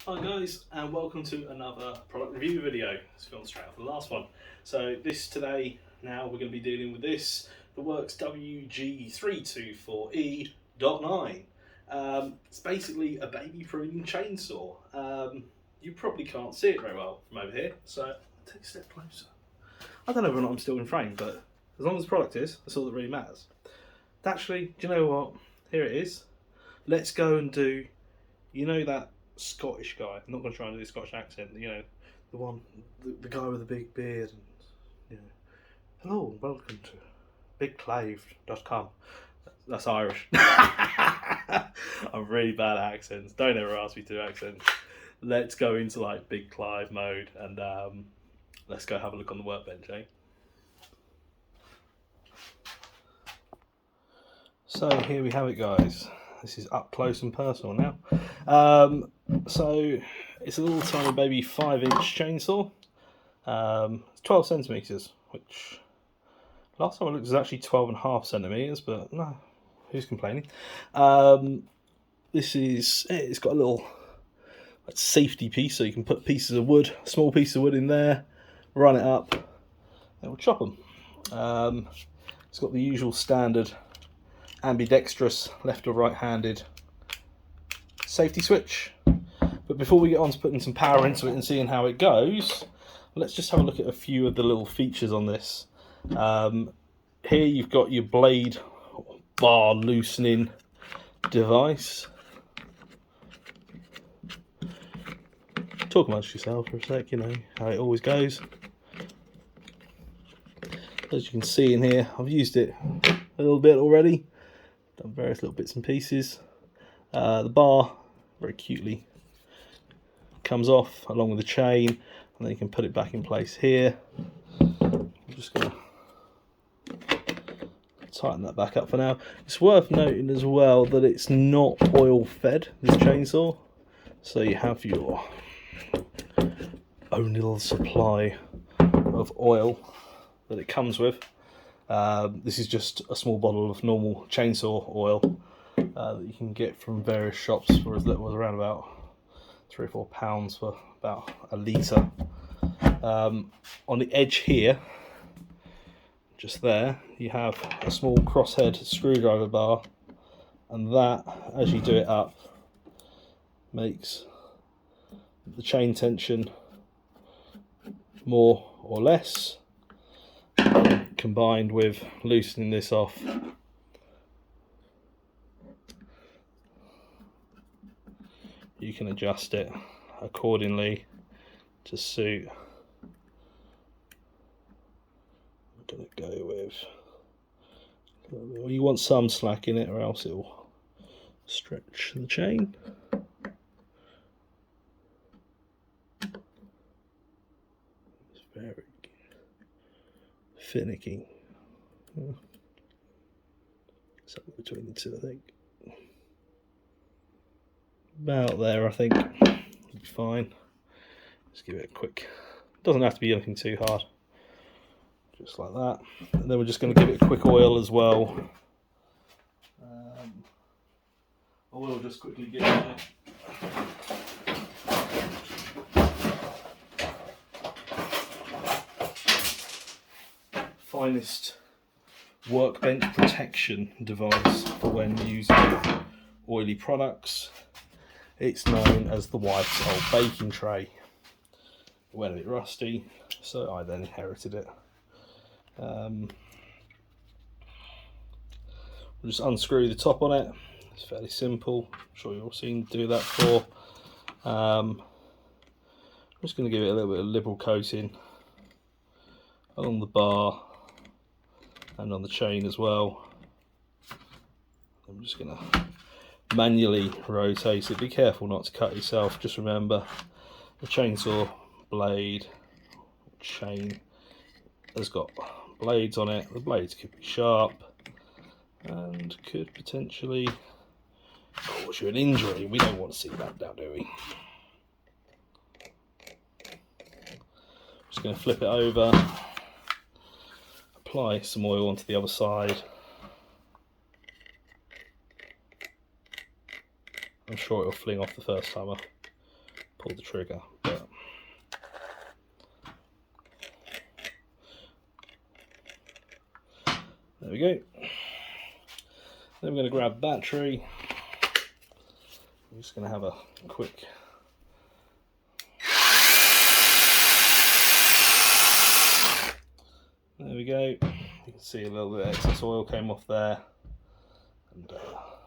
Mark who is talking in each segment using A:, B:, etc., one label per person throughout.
A: Hi guys, and welcome to another product review video. It's filmed straight after the last one. So today, now we're going to be dealing with this, the worx wg324e.9. It's basically a baby pruning chainsaw. You probably can't see it very well from over here, so I'll take a step closer. I don't know whether or not I'm still in frame, but as long as the product is, that's all that really matters. Actually, do you know what? Here it is. Let's go and do, you know that Scottish guy. I'm not going to try and do a Scottish accent. You know, the one, the guy with the big beard. And you know, hello and welcome to bigclave.com. That's Irish. I'm really bad at accents. Don't ever ask me to do accents. Let's go into like Big Clive mode and let's go have a look on the workbench, eh? So here we have it, guys. This is up close and personal now. So it's a little tiny baby 5-inch chainsaw. It's 12 centimeters, which last time I looked was actually 12.5 centimeters, but no, who's complaining? It's got a little safety piece, so you can put pieces of wood, small piece of wood in there, run it up, and we'll chop them. It's got the usual standard ambidextrous left or right handed safety switch, but before we get on to putting some power into it and seeing how it goes, let's just have a look at a few of the little features on this. Here you've got your blade bar loosening device. Talk amongst yourself for a sec, you know how it always goes. As you can see in here, I've used it a little bit already, done various little bits and pieces. The bar very cutely comes off along with the chain, and then you can put it back in place here. I'm just going to tighten that back up for now. It's worth noting as well that it's not oil fed, this chainsaw, so you have your own little supply of oil that it comes with. This is just a small bottle of normal chainsaw oil that you can get from various shops for as little as around about £3 or £4 for about a litre. On the edge here, just there, you have a small crosshead screwdriver bar, and that, as you do it up, makes the chain tension more or less, combined with loosening this off. You can adjust it accordingly to suit. I'm going to go with, well, you want some slack in it or else it will stretch the chain. It's very finicky. Something between the two, I think. About there, I think. It'll be fine. Just give it a quick, doesn't have to be anything too hard, just like that. And then we're just going to give it a quick oil as well. I will just quickly get there. Finest workbench protection device for when using oily products. It's known as the wife's old baking tray. It went a bit rusty, so I then inherited it. We'll just unscrew the top on it. It's fairly simple. I'm sure you've all seen do that before. I'm just going to give it a little bit of liberal coating along the bar and on the chain as well. I'm just going to manually rotate it. Be careful not to cut yourself. Just remember, the chainsaw blade chain has got blades on it. The blades could be sharp and could potentially cause you an injury. We don't want to see that now, do we? Just going to flip it over, apply some oil onto the other side. I'm sure it'll fling off the first time I pull the trigger. But there we go. Then we're going to grab battery. I'm just going to have a quick there we go. You can see a little bit of excess oil came off there, and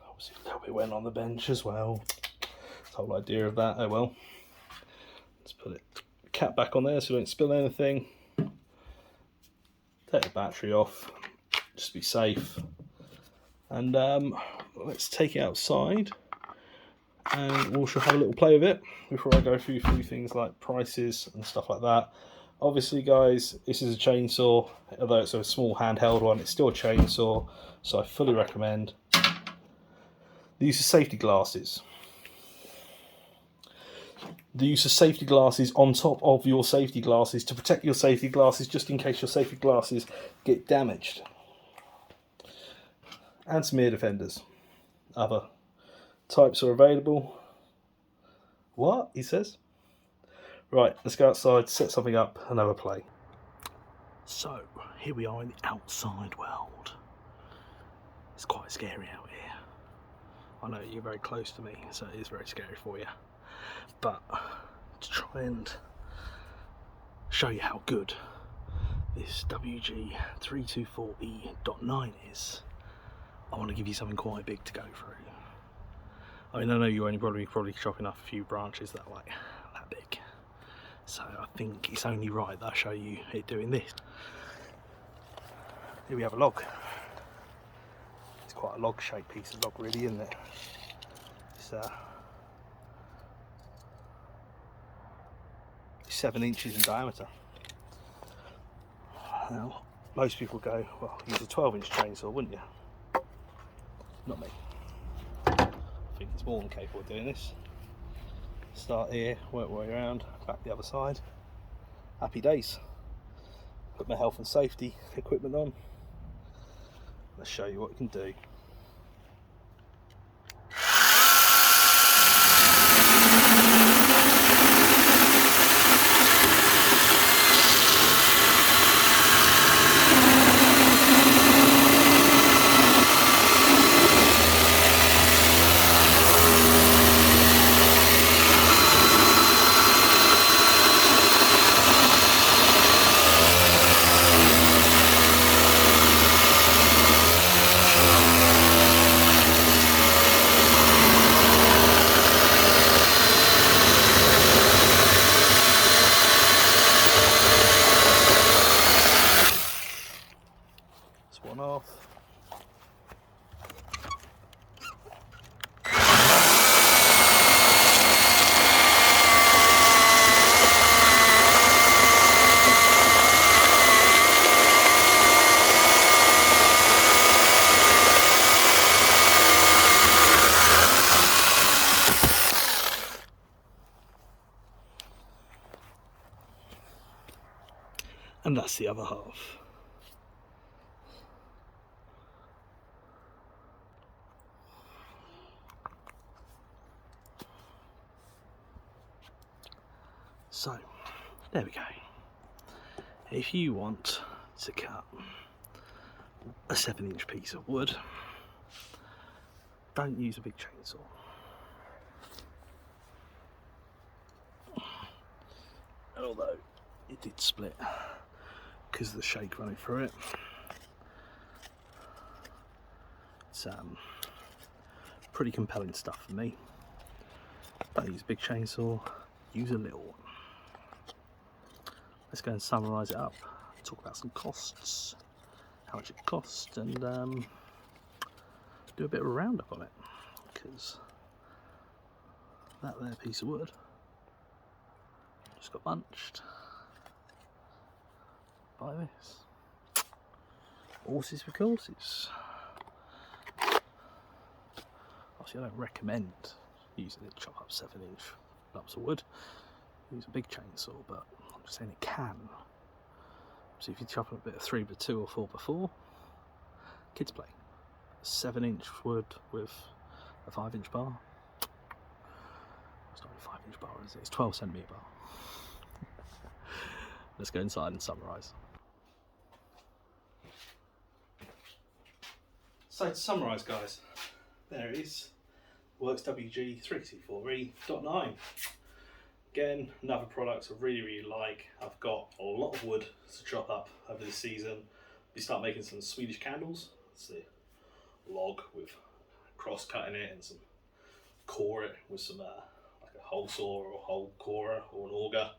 A: obviously a little bit went on the bench as well. The whole idea of that. Oh well. Let's put it cap back on there so we don't spill anything. Take the battery off, just be safe. And let's take it outside, and we'll have a little play with it before I go through a few things like prices and stuff like that. Obviously, guys, this is a chainsaw. Although it's a small handheld one, it's still a chainsaw, so I fully recommend the use of safety glasses. The use of safety glasses on top of your safety glasses to protect your safety glasses, just in case your safety glasses get damaged. And some ear defenders. Other types are available. What? He says. Right, let's go outside, set something up, and have a play. So, here we are in the outside world. It's quite scary out here. I know you're very close to me, so it is very scary for you. But, to try and show you how good this wg324e.9 is, I want to give you something quite big to go through. I mean, I know you're only probably chopping off a few branches that are like that big. So I think it's only right that I show you it doing this. Here we have a log. It's quite a log shaped piece of log really, isn't it? It's 7 inches in diameter. Now, most people go, well, use a 12-inch chainsaw, wouldn't you? Not me. I think it's more than capable of doing this. Start here, work my way around, back the other side. Happy days. Put my health and safety equipment on. Let's show you what it can do. One off. And that's the other half. So, there we go. If you want to cut a 7-inch piece of wood, don't use a big chainsaw. And although it did split because of the shake running through it, it's pretty compelling stuff for me. Don't use a big chainsaw, use a little one. Let's go and summarise it up, talk about some costs, how much it costs, and do a bit of a roundup on it, because that there piece of wood just got bunched by this. Horses for courses. Obviously I don't recommend using it to chop up 7-inch lumps of wood. Use a big chainsaw, but I'm just saying it can. So if you chop up a bit of 3x2 or 4x4, kids play. 7-inch wood with a 5-inch bar. It's not a inch bar is it? It's 12 centimetre bar. Let's go inside and summarise. So to summarise, guys, there it is. Worx wg324e.9. Again, another product I really like. I've got a lot of wood to chop up over this season. We start making some Swedish candles. That's the log with cross cut in it and some core it with some like a hole saw or a hole corer or an auger,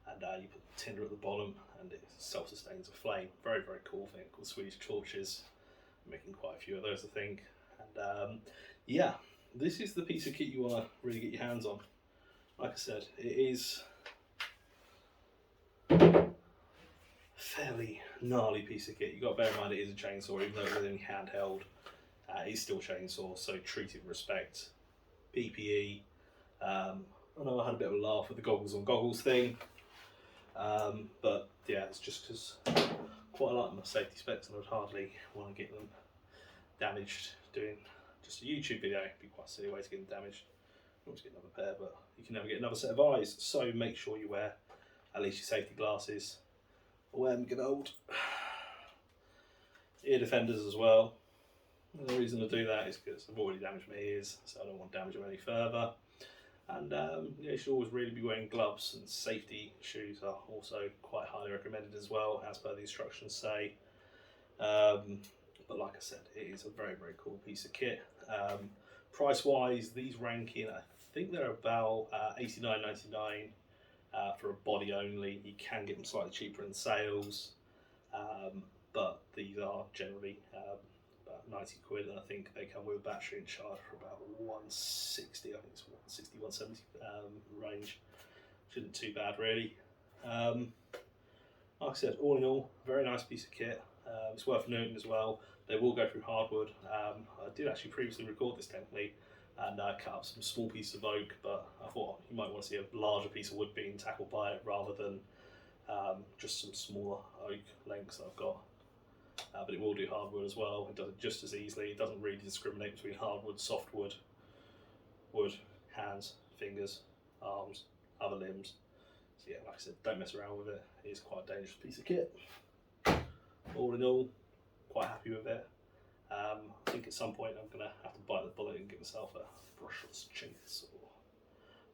A: and you put tinder at the bottom and it self-sustains a flame. Very, very cool thing called Swedish torches. I'm making quite a few of those, I think. And yeah, this is the piece of kit you want to really get your hands on. Like I said, it is a fairly gnarly piece of kit. You've got to bear in mind it is a chainsaw, even though it's only handheld. It's still chainsaw, so treat it with respect. PPE. I know I had a bit of a laugh with the goggles on goggles thing, but yeah, it's just because quite a lot of my safety specs and I'd hardly want to get them damaged doing just a YouTube video. It'd be quite a silly way to get them damaged. You always get another pair, but you can never get another set of eyes, so make sure you wear at least your safety glasses. I wear them good old ear defenders as well. And the reason I do that is because I've already damaged my ears, so I don't want to damage them any further. And yeah, you should always really be wearing gloves, and safety shoes are also quite highly recommended as well, as per the instructions say. But like I said, it is a very, very cool piece of kit. Price wise, these rank in, I think they're about $89.99 for a body only. You can get them slightly cheaper in sales, but these are generally about 90 quid, and I think they come with a battery and charge for about 160. I think it's 160, 170 range, which isn't too bad really. Like I said, all in all, very nice piece of kit. It's worth noting as well, they will go through hardwood. I did actually previously record this technically and cut up some small pieces of oak, but I thought you might want to see a larger piece of wood being tackled by it rather than just some smaller oak lengths that I've got. But it will do hardwood as well. It does it just as easily. It doesn't really discriminate between hardwood, softwood, wood, hands, fingers, arms, other limbs. So yeah, like I said, don't mess around with it. It is quite a dangerous piece of kit. All in all, quite happy with it. I think at some point I'm going to have to bite the bullet and get myself a brushless chainsaw.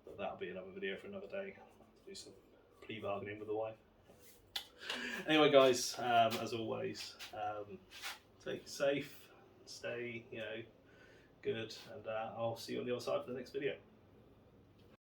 A: But that'll be another video for another day. I'll have to do some plea bargaining with the wife. Anyway guys, as always, take it safe, stay, good, and I'll see you on the other side for the next video.